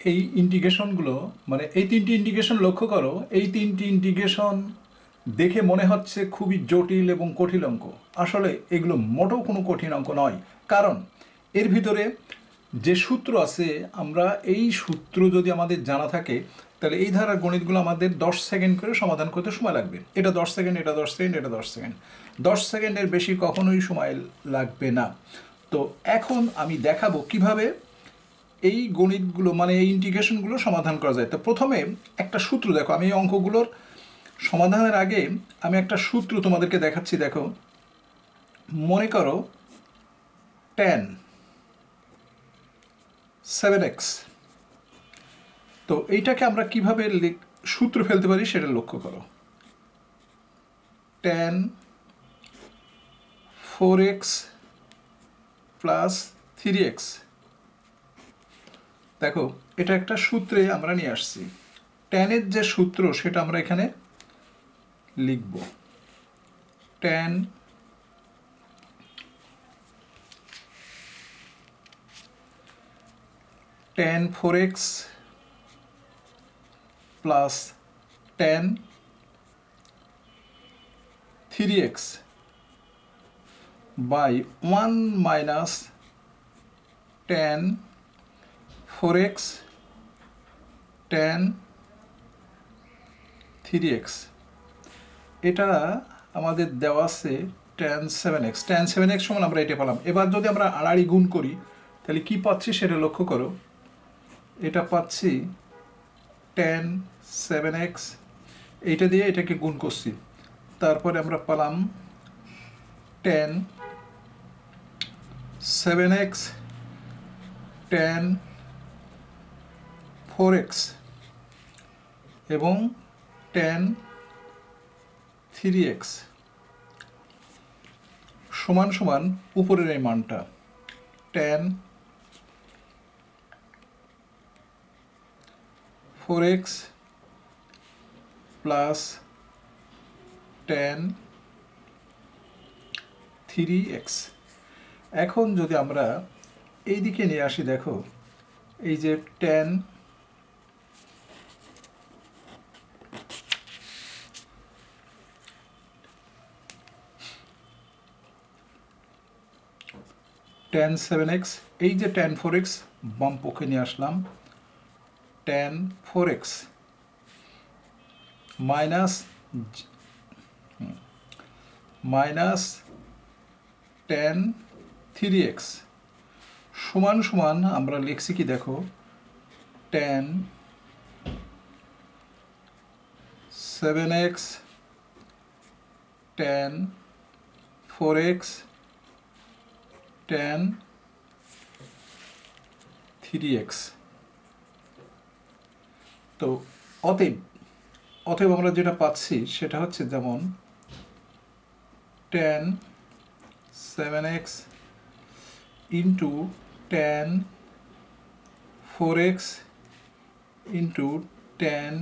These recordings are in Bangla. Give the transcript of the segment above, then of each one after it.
এই ইন্টিগ্রেশনগুলো মানে এই তিনটি ইন্টিগ্রেশন লক্ষ্য করো, এই তিনটি ইন্টিগ্রেশন দেখে মনে হচ্ছে খুবই জটিল এবং কঠিন অঙ্ক। আসলে এগুলো মোটেও কোনো কঠিন অঙ্ক নয়, কারণ এর ভিতরে যে সূত্র আছে, আমরা এই সূত্র যদি আমাদের জানা থাকে তাহলে এই ধারার গণিতগুলো আমাদের 10 সেকেন্ড করে সমাধান করতে সময় লাগবে। এটা 10 সেকেন্ড, এটা 10 সেকেন্ড, এটা 10 সেকেন্ড, 10 সেকেন্ডের বেশি কখনোই সময় লাগবে না। তো এখন আমি দেখাবো কিভাবে এই গণিতগুলো মানে এই ইন্টিগ্রেশনগুলো সমাধান করা যায়। তো প্রথমে একটা সূত্র দেখো, আমি এই অঙ্কগুলোর সমাধানের আগে আমি একটা সূত্র তোমাদেরকে দেখাচ্ছি। দেখো, মনে করো tan 7x, তো এইটাকে আমরা কিভাবে সূত্র ফেলতে পারি সেটা লক্ষ্য করো। tan 4x প্লাস 3x, দেখো এটা একটা সূত্রে আমরা নিয়ে আসছি। ট্যানের যে সূত্র সেটা আমরা এখানে লিখব। tan 4x plus tan 3x by 1 minus tan 4x tan 3x, এটা আমাদের দেওয়া আছে tan 7x। tan 7x সমান আমরা এটা পেলাম। এবার যদি আমরা আড়াআড়ি গুণ করি তাহলে কি পাচ্ছি সেটা লক্ষ্য করো। এটা পাচ্ছি tan 7x, এইটা দিয়ে এটাকে গুণ করছি, তারপরে আমরা পেলাম tan 7x tan 4x এবং tan 3x সমান সমান উপরের এই মানটা tan 4x plus tan 3x। এখন যদি আমরা এই দিকে নিয়ে আসি, দেখো এই যে tan 7x, এই যে tan 4x বাম পক্ষে নিয়ে আসলাম, tan 4x minus tan 3x সমান সমান আমরা লিখছি কি, দেখো tan 7x tan 4x tan 3x। তো অতএব আমরা যেটা পাচ্ছি সেটা হচ্ছে যেমন tan 7x into tan 4x into tan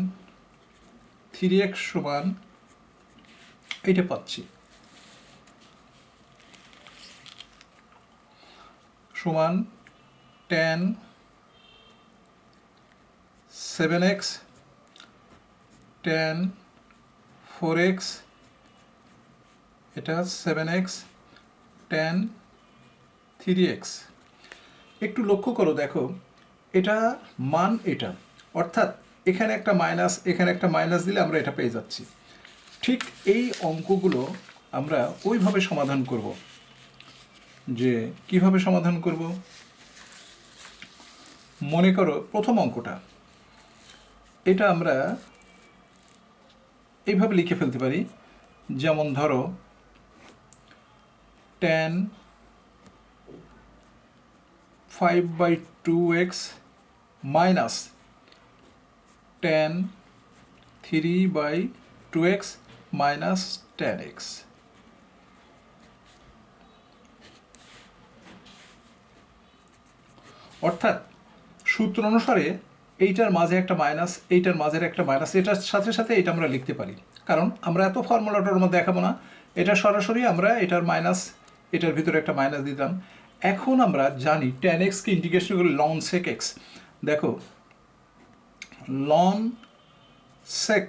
3x সমান এইটা পাচ্ছি, সমান tan 7x tan 4x, এটা 7x tan 3x। একটু লক্ষ্য করো, দেখো এটা মান এটা, অর্থাৎ এখানে একটা মাইনাস এখানে একটা মাইনাস দিলে আমরা এটা পেয়ে যাচ্ছি। ঠিক এই অঙ্কগুলো আমরা ওইভাবে সমাধান করব। যে কিভাবে সমাধান করব, মনে করো প্রথম অঙ্কটা, এটা আমরা এইভাবে লিখে ফেলতে পারি। যেমন ধরো tan 5/2x minus tan 3/2x minus tan x। অর্থাৎ সূত্র অনুসারে এইটার মাঝে একটা মাইনাস, এইটার মাঝের একটা মাইনাস, এটার সাথে সাথে এটা আমরা লিখতে পারি, কারণ আমরা এত ফর্মুলাটার মধ্যে দেখাবো না, এটা সরাসরি আমরা এটার মাইনাস এটার ভিতরে একটা মাইনাস দিতাম। এখন আমরা জানি tan x কে ইন্টিগ্রেশন করে ln sec x। দেখো লন সেক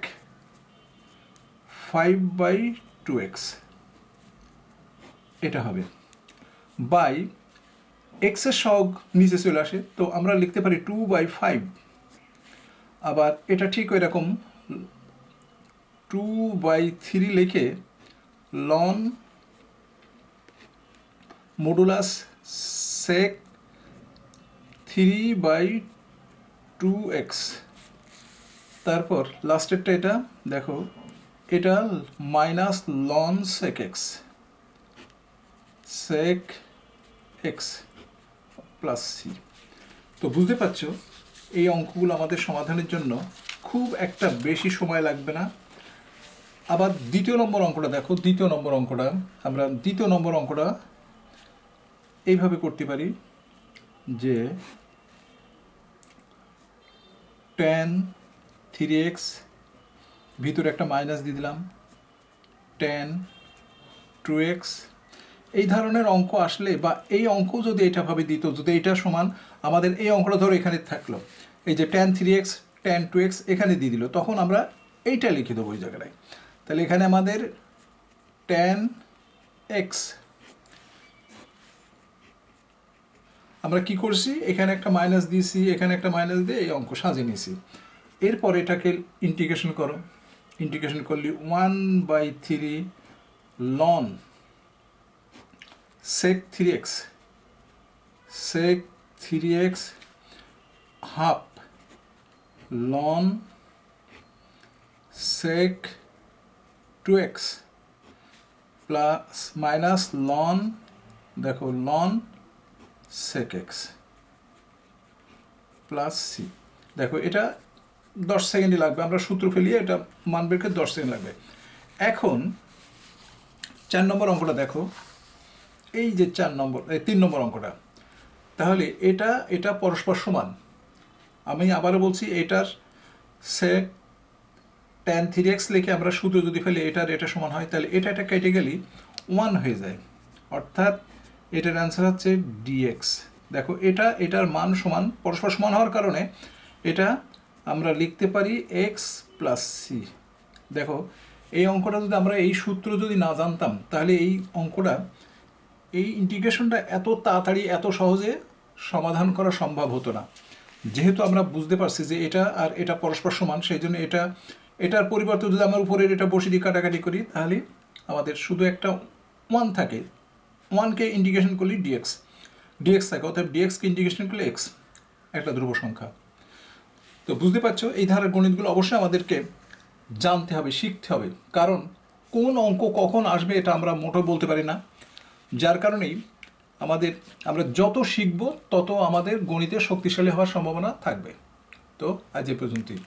5/2x এটা হবে বাই এক্সের সহগ নিচে চলে আসে, তো আমরা লিখতে পারি 2/5। আবার এটা ঠিক এরকম 2/3 লিখে লন মডুলাস সেক 3/2x। তারপর লাস্টেরটা এটা দেখো, এটা minus ln sec x sec x plus c. তো বুঝতে পারছো এই অঙ্কগুলো আমাদের সমাধানের জন্য খুব একটা বেশি সময় লাগবে না। আবার দ্বিতীয় নম্বর অঙ্কটা দেখো, দ্বিতীয় নম্বর অঙ্কটা এইভাবে করতে পারি যে tan 3x ভিতরে একটা মাইনাস দিয়ে দিলাম, tan 2x। এই ধরনের অঙ্ক আসলে বা এই অঙ্ক যদি এটাভাবে দিত, যদি এটা সমান আমাদের এই অঙ্কটা ধরো এখানে থাকলো, এই যে tan 3x tan 2x এখানে দিয়ে দিল, তখন আমরা এইটা লিখে দেবো ওই জায়গায়। তাহলে এখানে আমাদের tan x আমরা কি করছি, এখানে একটা মাইনাস দিয়েছি, এখানে একটা মাইনাস দিয়ে এই অঙ্ক সাজিয়ে নিয়েছি। এরপর এটাকে ইন্টিগ্রেশন করো, ইন্টিগ্রেশন করলে 1/3 লন sec 3x হাফ লন sec 2x প্লাস মাইনাস লন দেখো লন sec x প্লাস সি। দেখো এটা 10 সেকেন্ডই লাগবে, আমরা সূত্র ফেলিয়ে এটা মান বের করে 10 সেকেন্ড লাগবে। এখন 4 নম্বর অঙ্কটা দেখো, এই যে 3 নম্বর অঙ্কটা, তাহলে এটা পরস্পর সমান। আমি আবারও বলছি, এটার sec tan 3x লিখে আমরা সূত্র যদি ফেলি এটা সমান হয়, তাহলে এটা কেটে গেলে 1 হয়ে যায়, অর্থাৎ এটার অ্যান্সার হচ্ছে dx। দেখো এটার মান সমান, পরস্পর সমান হওয়ার কারণে এটা আমরা লিখতে পারি x প্লাস সি। দেখো এই অঙ্কটা যদি আমরা এই সূত্র যদি না জানতাম, তাহলে এই অঙ্কটা এই ইন্টিগ্রেশনটা এত তাড়াতাড়ি এত সহজে সমাধান করা সম্ভব হতো না। যেহেতু আমরা বুঝতে পারছি যে এটা আর এটা পরস্পর সমান, সেই জন্য এটার পরিবর্তে যদি আমরা উপরের এটা বসে দিয়ে কাটাকাটি করি, তাহলে আমাদের শুধু একটা 1 থাকে, 1কে ইন্টিগ্রেশন করলে ডিএক্স থাকে, অর্থাৎ ডিএক্সকে ইন্টিগ্রেশন করলে এক্স একটা ধ্রুব সংখ্যা। তো বুঝতে পারছো এই ধারার গণিতগুলো অবশ্যই আমাদেরকে জানতে হবে, শিখতে হবে, কারণ কোন অঙ্ক কখন আসবে এটা আমরা মোটেও বলতে পারি না। যার কারণেই আমরা যত শিখব তত আমাদের গণিতে শক্তিশালী হওয়ার সম্ভাবনা থাকবে। তো আজ এ পর্যন্তই।